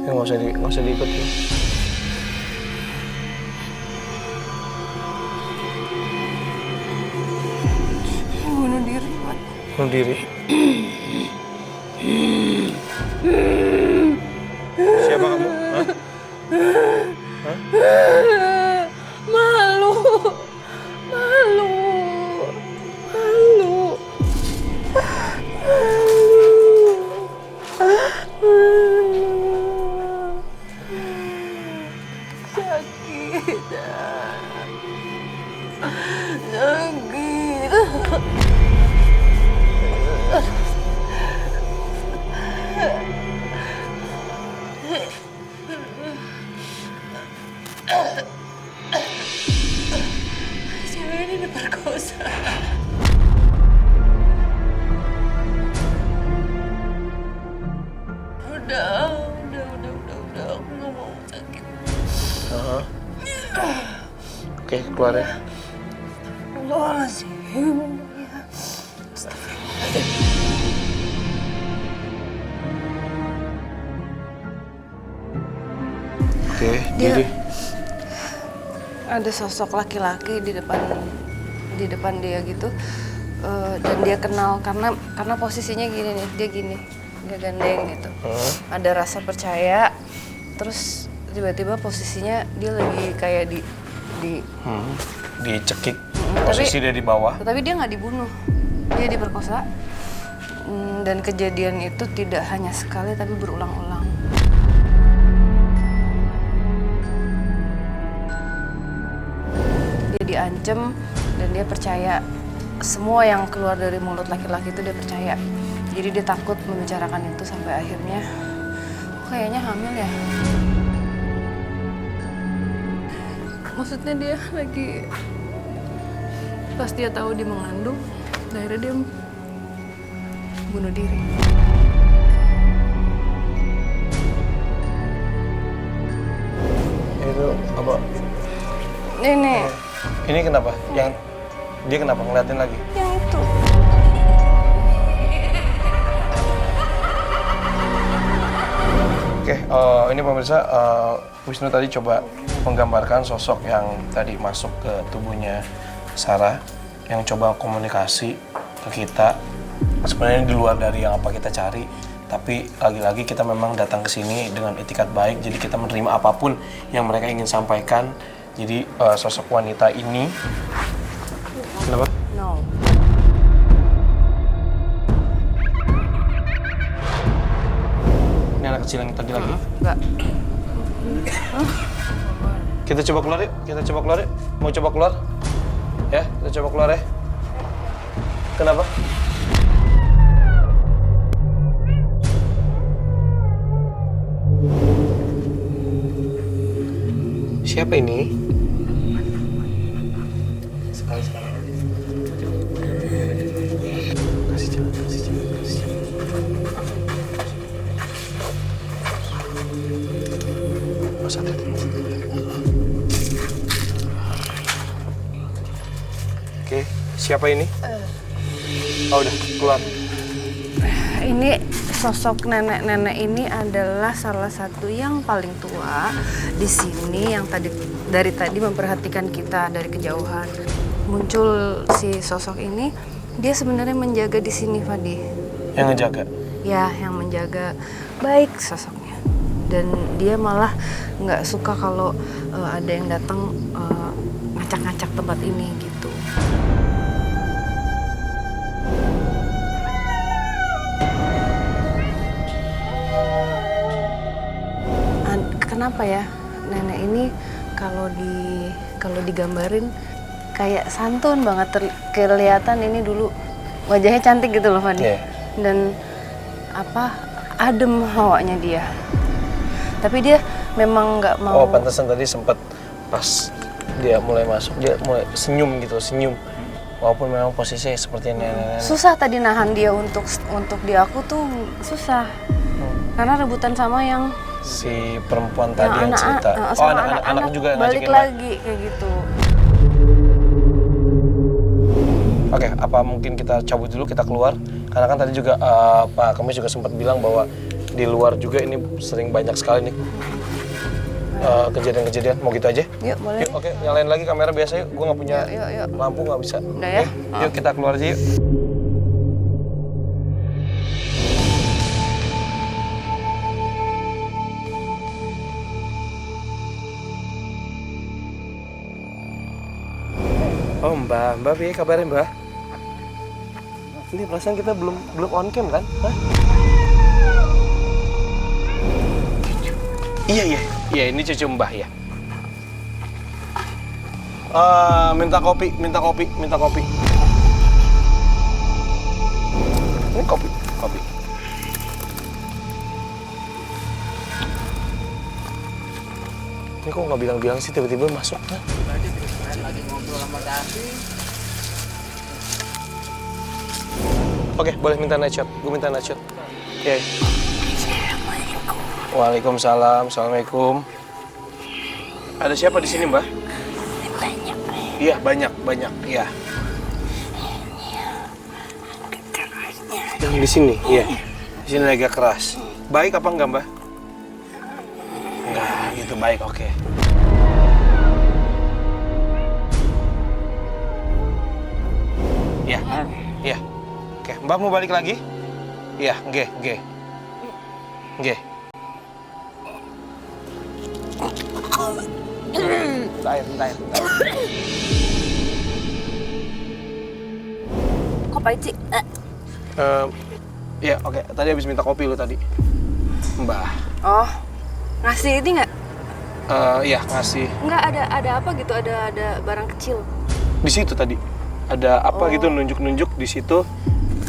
Ya nggak usah diikutin.
Bunuh diri, Pak.
Bunuh diri. Siapa kamu? Hah?
Malu. Cewek ini diperkosa. Udah. Aku nggak mau sakit.
Oke, keluar ya.
Astagfirullahaladzim.
Oke,
Dia-
jadi
Ada sosok laki-laki di depan dia gitu. Dan dia kenal karena posisinya gini nih, dia gandeng gitu. Ada rasa percaya, terus tiba-tiba posisinya dia lagi kayak di
dicekik,
tapi-
posisi dia di bawah.
Tetapi dia nggak dibunuh, dia diperkosa. Dan kejadian itu tidak hanya sekali tapi berulang-ulang. Dia diancam dan dia percaya semua yang keluar dari mulut laki-laki itu dia percaya. Jadi dia takut membicarakan itu sampai akhirnya kayaknya hamil ya. Maksudnya dia lagi pas dia tahu dia mengandung, akhirnya dia bunuh diri.
Itu apa?
Ini
Ini kenapa? Dia kenapa ngeliatin lagi?
yang itu.
Oke, ini pemirsa, Wisnu tadi coba menggambarkan sosok yang tadi masuk ke tubuhnya Sarah, yang coba komunikasi ke kita. Sebenarnya di luar dari yang apa kita cari, tapi lagi-lagi kita memang datang ke sini dengan etikat baik, jadi kita menerima apapun yang mereka ingin sampaikan. Jadi sosok wanita ini, kenapa?
No.
Ini anak kecil yang tadi lagi.
Enggak.
Kita coba keluar yuk, Mau coba keluar? Ya, kita coba keluar ya. Kenapa? Siapa ini? Kasih jalan. Mas Oke, siapa ini? Oh, udah keluar.
Ini sosok nenek-nenek ini adalah salah satu yang paling tua di sini yang dari tadi memperhatikan kita dari kejauhan. Muncul si sosok ini, dia sebenarnya menjaga di sini, Fadi.
Yang ngejaga.
Ya, yang menjaga baik sosoknya. Dan dia malah nggak suka kalau ada yang datang ngacak-ngacak tempat ini gitu. Kenapa ya nenek ini kalau digambarin kayak santun banget, kelihatan ini dulu wajahnya cantik gitu loh, Fadi.
Yeah.
Dan adem hawanya dia. Tapi dia memang nggak mau.
Oh, pantesan tadi sempat pas dia mulai masuk, dia mulai senyum. Walaupun memang posisinya seperti nenek-nenek.
Susah tadi nahan dia untuk di aku tuh susah. Karena rebutan sama yang
Si perempuan tadi yang cerita.
sama
anak juga
balik
ngajakin
lagi kayak gitu.
Oke, apa mungkin kita cabut dulu, kita keluar? Karena kan tadi juga Pak Kemis juga sempat bilang bahwa di luar juga ini sering banyak sekali nih kejadian-kejadian. Mau gitu aja?
Yuk, boleh.
Yuk, oke, nyalain lagi kamera biasa yuk. Gue nggak punya
Yuk.
lampu, nggak bisa.
Udah ya?
Oke, yuk kita keluar aja yuk. Oh, Mbak, piye kabarnya, Mbak? Ini perasaan kita belum on cam kan? Hah? Iya, ini cucu Mbah ya. Minta kopi. Ini kopi. Ini kok nggak bilang-bilang sih tiba-tiba masuk? Hah? Oke, boleh minta night shot. Gue minta night shot. Oke. Waalaikumsalam. Assalamualaikum. Ada siapa di sini, Mbak? Banyak. Iya, banyak. Iya. Yang di sini, iya. Di sini agak keras. Baik apa enggak, Mbak? Enggak, gitu baik, oke. Iya, iya. Oke, Mbak mau balik lagi? Iya, nggih. Nggih. Bentar.
Kok pahit sih?
Iya, oke. Tadi habis minta kopi lu tadi. Mbah.
Oh, ngasih ini nggak?
Iya, ngasih.
Nggak ada apa gitu, ada barang kecil.
Di situ tadi. Ada apa gitu nunjuk-nunjuk di situ.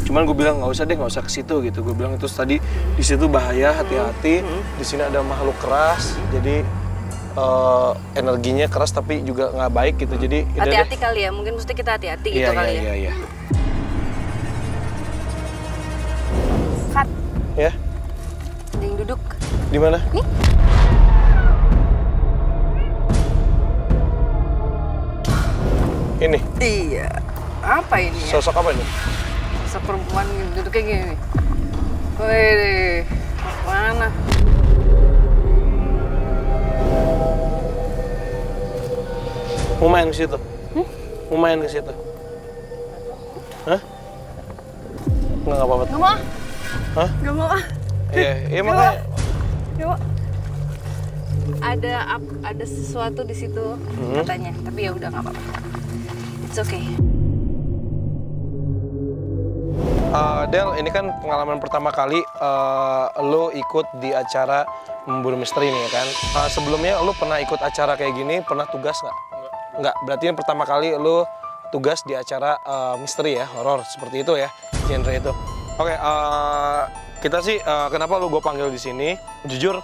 Cuman gue bilang nggak usah ke situ gitu. Gue bilang itu tadi di situ bahaya, hati-hati. Di sini ada makhluk keras. Jadi energinya keras tapi juga nggak baik gitu. Jadi
Hati-hati kali ya, mungkin mesti kita hati-hati gitu kali ya.
Iya.
Fat,
Ya,
ada yang duduk.
di mana?
Nih.
Ini.
Iya. Apa ini ya?
Sosok apa ini?
Sosok perempuan duduknya gini. Wih, mana?
Mau main ke situ? Mau main ke situ? Hah? Nggak apa-apa.
Gak mau.
Hah?
Gak mau.
Iya makanya.
Gak mau. Ada sesuatu di situ katanya, tapi ya udah nggak apa-apa. It's okay.
Del, ini kan pengalaman pertama kali lo ikut di acara memburu misteri nih ya kan. Sebelumnya lo pernah ikut acara kayak gini, pernah tugas nggak? Nggak, berarti ini pertama kali lo tugas di acara misteri ya, horor seperti itu ya, genre itu. Oke, kita sih kenapa lo gue panggil di sini? Jujur,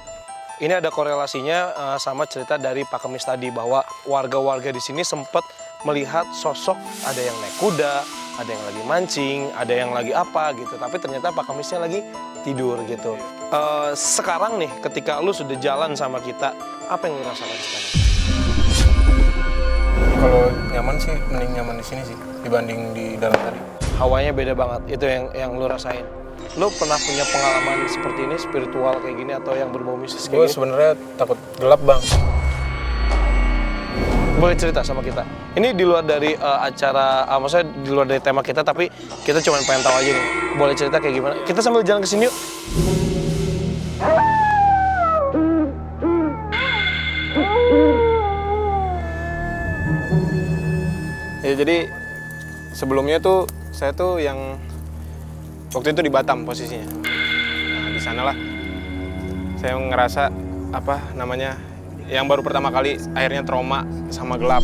ini ada korelasinya sama cerita dari Pak Kemis tadi bahwa warga-warga di sini sempat melihat sosok ada yang naik kuda, ada yang lagi mancing, ada yang lagi apa gitu. Tapi ternyata Pak Kemisnya lagi tidur gitu. Sekarang nih, ketika lu sudah jalan sama kita, apa yang lu rasakan sekarang?
Kalau nyaman sih, mending nyaman di sini sih dibanding di dalam tadi.
Hawanya beda banget, itu yang lu rasain. Lu pernah punya pengalaman seperti ini, spiritual kayak gini atau yang berbau mistis
Gue
kayak gini?
sebenarnya takut gelap, Bang.
Boleh cerita sama kita. Ini di luar dari acara, maksudnya di luar dari tema kita, tapi kita cuma pengen tahu aja nih. Boleh cerita kayak gimana? Kita sambil jalan ke sini yuk.
Ya jadi sebelumnya tuh saya tuh yang waktu itu di Batam posisinya. Nah, di sanalah saya ngerasa apa namanya yang baru pertama kali akhirnya trauma sama gelap.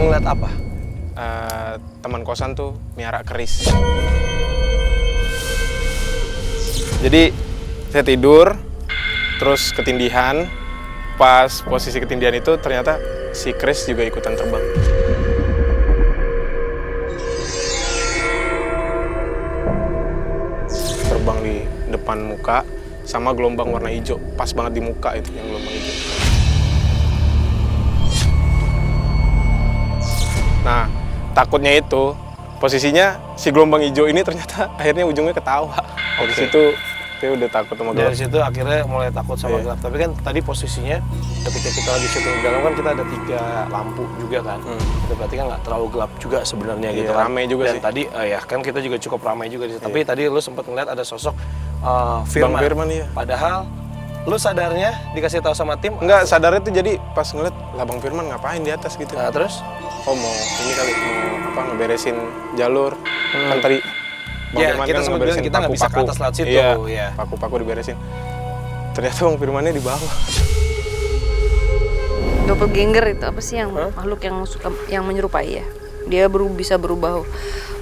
Ngeliat apa?
Teman kosan tuh miara keris. Jadi saya tidur terus ketindihan. Pas posisi ketindihan itu ternyata si keris juga ikutan terbang. Terbang di depan muka sama gelombang warna hijau, pas banget di muka itu yang gelombang hijau. Nah, takutnya itu posisinya si gelombang hijau ini ternyata akhirnya ujungnya ketawa. Dari situ saya udah takut sama gelap.
Dari situ akhirnya mulai takut sama gelap. Tapi kan tadi posisinya ketika kita lagi syuting di dalam kan kita ada 3 lampu juga kan. Itu berarti kan nggak terlalu gelap juga sebenarnya gitu kan.
Ramai juga
dan
sih.
Tadi ya kan kita juga cukup ramai juga di situ. Tapi tadi lu sempat ngeliat ada sosok Firman.
Bang Firman, iya.
Padahal lu sadarnya dikasih tahu sama tim?
Enggak, sadarnya tuh jadi pas ngeliat lah Bang Firman ngapain di atas gitu.
Nah, terus?
Oh mau ini kali mau apa ngeberesin jalur. Kan tadi Bang
Ya,
Firman
kita
kan
sempat bilang
ngeberesin
kita nggak bisa ke
paku-paku.
atas lewat situ.
Iya,
Iya.
paku-paku diberesin. Ternyata Bang Firmannya di bawah.
Doppelganger itu apa sih yang makhluk yang suka yang menyerupai ya? Dia bisa berubah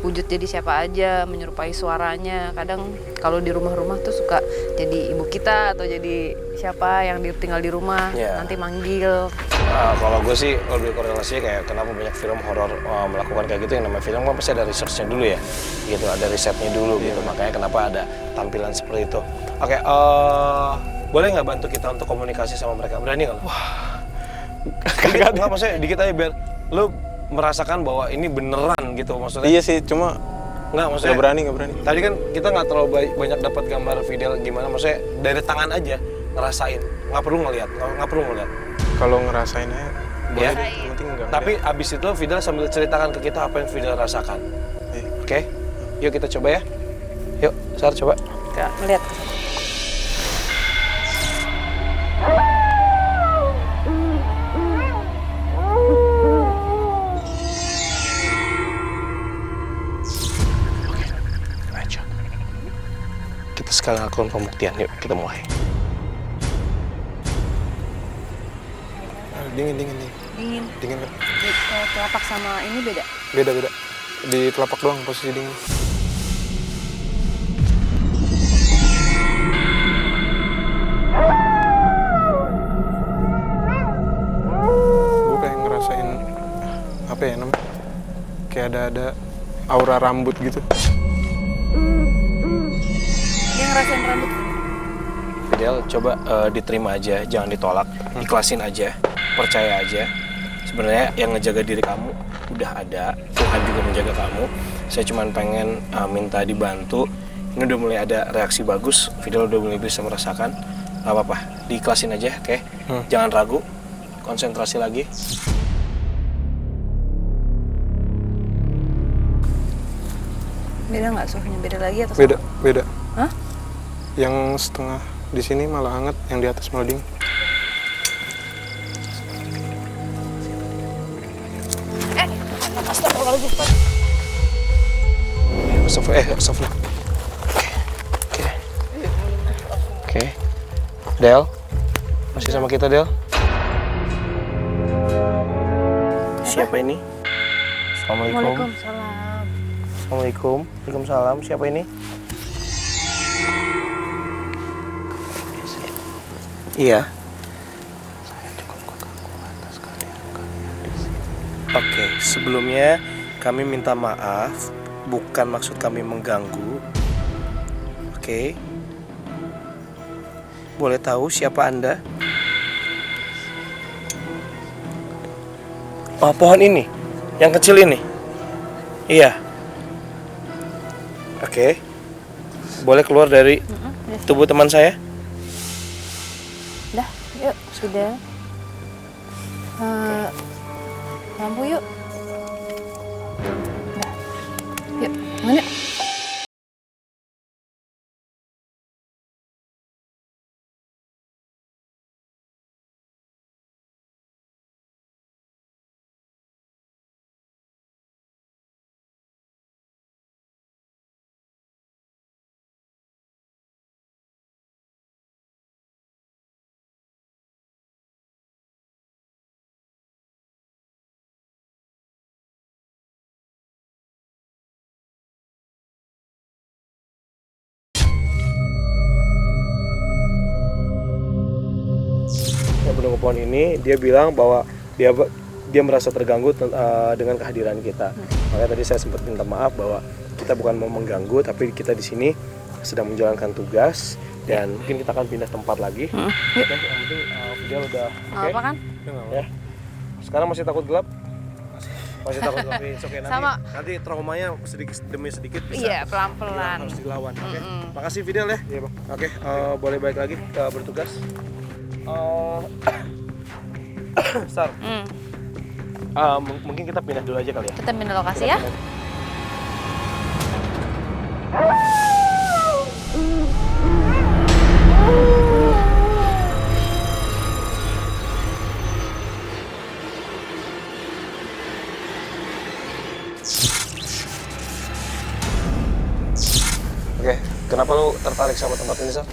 wujud jadi siapa aja, menyerupai suaranya. Kadang kalau di rumah-rumah tuh suka jadi ibu kita atau jadi siapa yang tinggal di rumah,
Iya.
nanti manggil.
Kalau gue sih lebih korelasinya kayak kenapa banyak film horor melakukan kayak gitu, yang namanya film kan pasti ada research-nya dulu ya, gitu, ada risetnya dulu gitu, makanya kenapa ada tampilan seperti itu. Oke, boleh nggak bantu kita untuk komunikasi sama mereka? Berani nggak? Wah, nggak maksudnya dikit aja biar lu merasakan bahwa ini beneran gitu maksudnya.
Iya sih, cuma
Nggak, maksudnya
Nggak berani.
tadi kan kita nggak terlalu banyak dapat gambar Fidel gimana, maksudnya dari tangan aja ngerasain, nggak perlu ngeliat.
Kalau ngerasainnya boleh
Ya.
deh, yang penting enggak.
Tapi abis itu Fidel sambil ceritakan ke kita apa yang Fidel rasakan. Oke? Yuk kita coba ya. Yuk, Sar coba.
Kita melihat.
Aja. Kita sekarang lakukan pembuktian. Yuk, kita mulai.
Dingin.
Dingin.
Kan?
Di telapak sama ini beda.
Beda. Di telapak doang posisi dingin. Gue kayak ngerasain apa ya namanya? Kayak ada aura rambut gitu.
Dia ngerasain rambut.
Fidel, coba diterima aja, jangan ditolak. Ikhlasin aja, percaya aja. Sebenarnya yang ngejaga diri kamu udah ada, Tuhan juga menjaga kamu. Saya cuma pengen minta dibantu. Ini udah mulai ada reaksi bagus, Fidel udah mulai bisa merasakan. Gak apa-apa, diikhlasin aja, oke? Jangan ragu, konsentrasi lagi.
Beda nggak suhunya? Beda lagi atau
Beda.
Hah?
Yang setengah di sini malah hangat, yang di atas malah dingin.
Astagfirullah. Oke. Del, masih sama kita, Del? Siapa ini? Assalamualaikum.
Waalaikumsalam.
Assalamualaikum. Waalaikumsalam. Siapa ini? Iya. Oke, sebelumnya kami minta maaf, bukan maksud kami mengganggu. Oke. Boleh tahu siapa Anda? Oh, pohon ini. Yang kecil ini. Iya. Oke. Boleh keluar dari tubuh teman saya?
Dah, yuk sudah. Lampu yuk. Dah. Yuk, mana?
Yang penunggu pohon ini dia bilang bahwa dia merasa terganggu dengan kehadiran kita. Makanya tadi saya sempat minta maaf bahwa kita bukan mau mengganggu, tapi kita di sini sedang menjalankan tugas dan mungkin kita akan pindah tempat lagi. Oke, yang penting Fidel udah oke.
Apa kan?
Ya. Sekarang masih takut gelap? Masih takut gelap. Oke,
Sama.
nanti traumanya sedikit demi sedikit bisa.
Iya, pelan-pelan.
Harus dilawan. Oke. Makasih Fidel ya. Iya, Bang. Oke, boleh balik lagi bertugas. Sar. Mungkin kita pindah dulu aja kali ya.
Kita pindah lokasi ya.
Oke, kenapa lu tertarik sama tempat ini, Sar?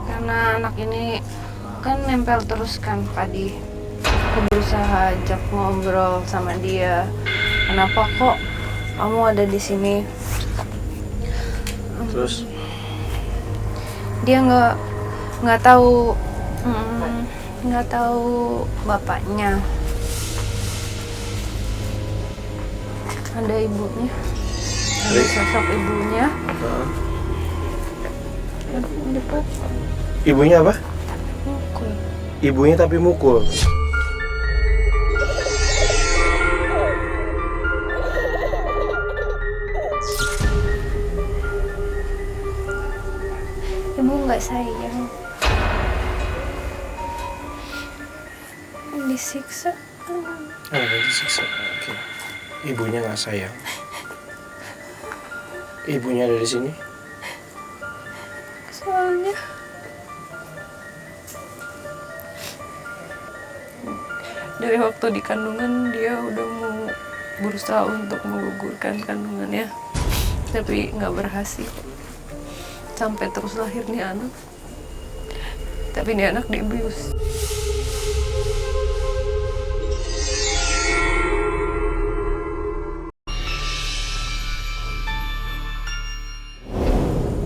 Karena anak ini kan nempel terus kan, Padi. Aku berusaha ajak ngobrol sama dia. Kenapa kok kamu ada di sini?
Terus?
Dia nggak tahu bapaknya. Ada ibunya, ada sosok ibunya.
Ibunya apa?
Mukul.
Ibunya tapi mukul.
Ibu nggak sayang. Disiksa.
Disiksa. Oke. Ibunya nggak sayang. Ibunya ada di sini.
Soalnya
Dari waktu di kandungan dia udah mau berusaha untuk menggugurkan kandungannya, tapi nggak berhasil. Sampai terus lahir nih anak, tapi nih anak dibius.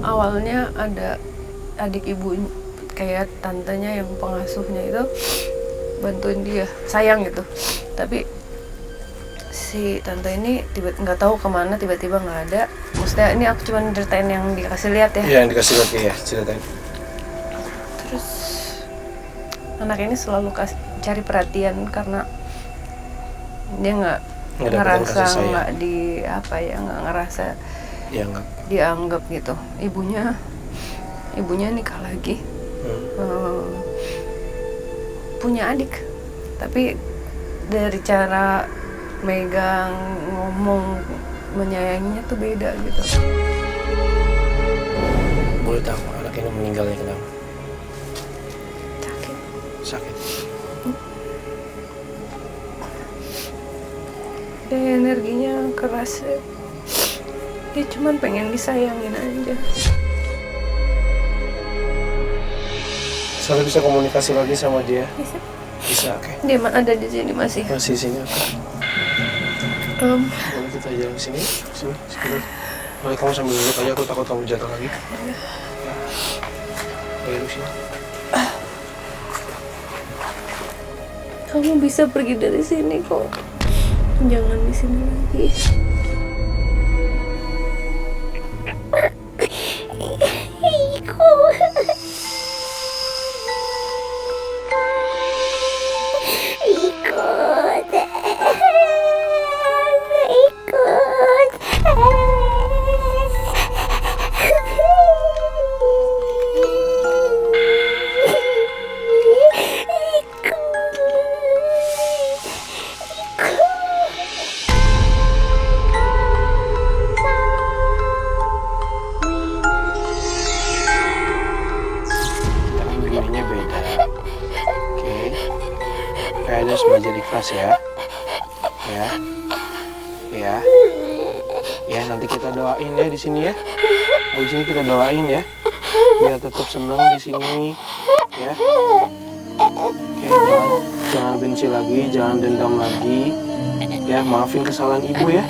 Awalnya ada adik ibu kayak tantenya yang pengasuhnya itu bantuin dia, sayang gitu. Tapi si tante ini nggak tahu kemana, tiba-tiba nggak ada. Maksudnya ini aku cuma ceritain yang dikasih lihat ya.
Iya, yang dikasih lihat ya, ceritain.
Terus anak ini selalu cari perhatian karena dia nggak ngerasa nggak nggak ngerasa dianggap gitu. Ibunya nikah lagi, punya adik, tapi dari cara megang, ngomong, menyayanginya tuh beda gitu.
Boleh tahu anak ini meninggalnya kenapa? Sakit.
Dia energinya keras ya. Dia cuman pengen disayangin aja.
Saya bisa komunikasi lagi sama dia?
Bisa.
Bisa, oke.
Dia ada di sini masih.
Masih sini, oke. Boleh kita jalan sini, sebentar. Boleh kamu sambil duduk aja, aku takut kamu jatuh lagi. Boleh duduk sini.
Kamu bisa pergi dari sini kok. Jangan di sini lagi.
Harus belajar ikhlas ya. Ya, nanti kita doain ya di sini ya. Di sini kita doain ya. Biar tetap senang di sini ya. Oke, jangan benci lagi, jangan dendam lagi. Ya, maafin kesalahan ibu ya.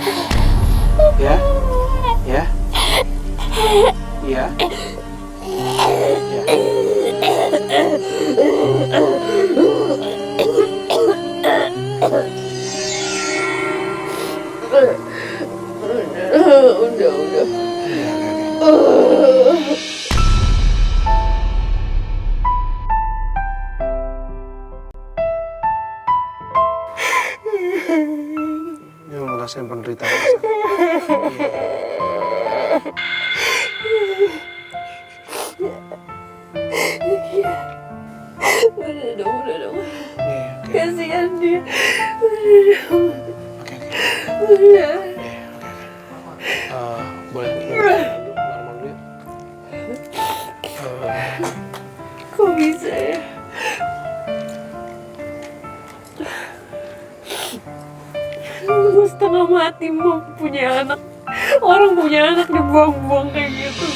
Ya. Ya. Ya.
Udah.
Yang ngerasain penderitaan.
Udah dong. Kasihan dia. Udah.
Boleh normal dulu.
Kok bisa ya? Lu setengah mati mau punya anak. Orang punya anak dibuang-buang kayak gitu.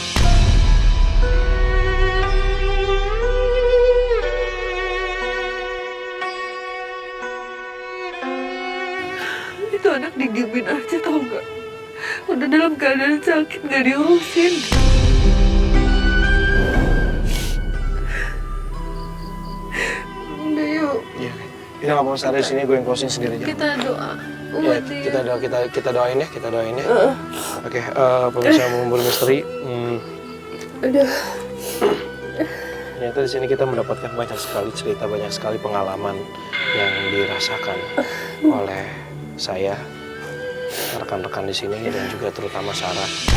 Itu anak digigit aja tau gak? Udah dalam keadaan sakit gak diurusin. Udah yuk.
Iya. Kita nggak mau sadar di sini, gue yang closing sendiri aja.
Kita doa.
Ya, kita doain ya. Oke, pemirsa Memburu Misteri.
Udah.
Ternyata di sini kita mendapatkan banyak sekali cerita, banyak sekali pengalaman yang dirasakan oleh saya, rekan-rekan di sini, dan juga terutama Sarah.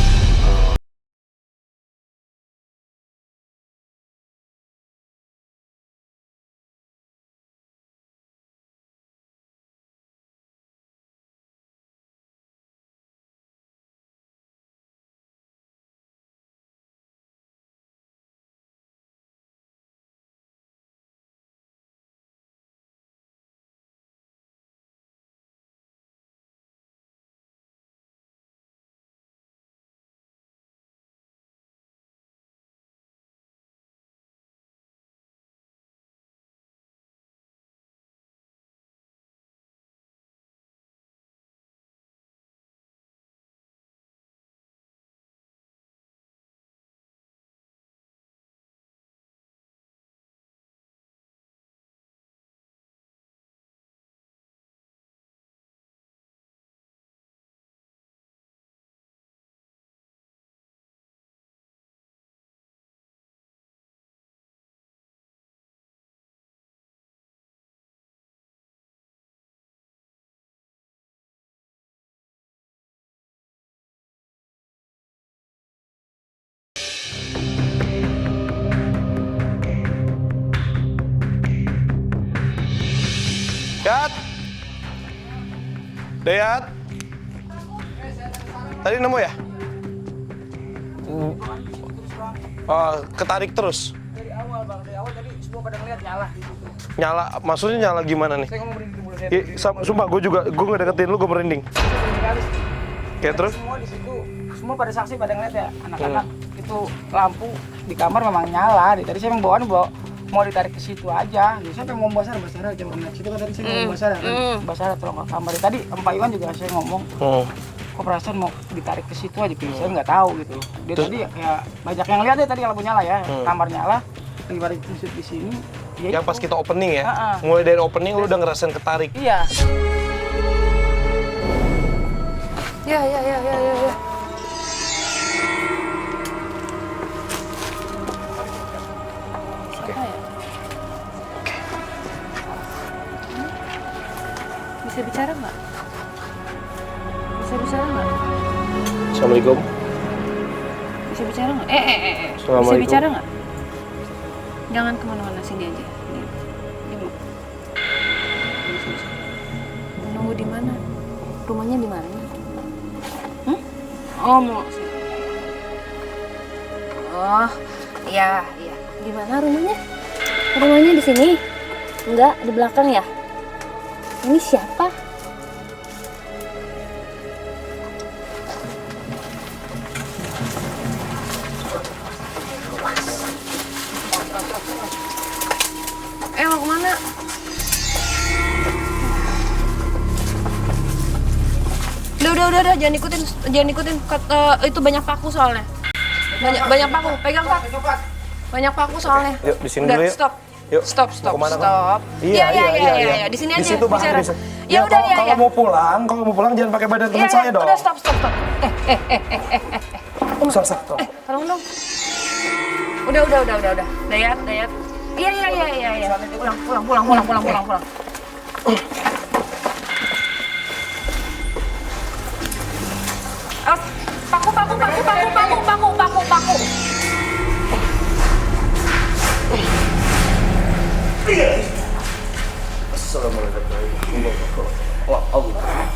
Yat! Dayat! Tadi nemu ya? Ketarik terus?
Dari awal bang, dari awal tadi semua pada ngeliat nyala.
Nyala, maksudnya nyala gimana nih?
Saya ngomong merinding dulu saya.
Sumpah, gue ngedeketin lu, gue merinding.
Kali.
Kayak terus?
Semua di situ, semua pada saksi pada ngeliat ya, anak-anak itu lampu di kamar memang nyala. Tadi saya memang mau ditarik ke situ aja. Jadi saya pengen ngomong Mbak Sarah, jangan ngeliat situ kan tadi saya ngomong Mbak Sarah kan. Mbak Sarah tolong ke kamar. Tadi Pak Iwan juga saya ngomong. Kok perasaan mau ditarik ke situ aja, saya nggak tahu gitu. Dia tadi ya kayak banyak yang lihat deh tadi lampu nyala ya, kamar nyala, dibalik di sini. Ya
yang
itu.
pas kita opening ya, mulai dari opening lu udah ngerasain ketarik.
Iya.
Ya. Siapa ya? Bisa bicara nggak? Bisa bicara nggak?
Assalamualaikum.
Bisa bicara nggak? Bisa
Assalamualaikum.
bicara nggak? Jangan kemana-mana, sini aja. Diam. Nunggu di mana? Rumahnya di mana? Oh, mau sini. Oh, iya. Gimana rumahnya?
Rumahnya di sini? Enggak, di belakang ya? Ini siapa?
Mau kemana? Udah, jangan ikutin. Itu banyak paku soalnya. Banyak paku, pegang Pak. Banyak paku soalnya.
Yuk, di sini
udah,
dulu yuk.
Stop.
Yuk.
Stop.
Mau kemana,
Stop. Iya. Di sini aja.
Di situ
bicara.
bahkan.
Ya udah, ya.
Kalau mau pulang jangan pakai badan teman saya dong.
Udah, stop.
Stop.
Tolong dong. Udah. Dayat. Iya. Pulang. Paku.
Assalamualaikum warahmatullahi wabarakatuh.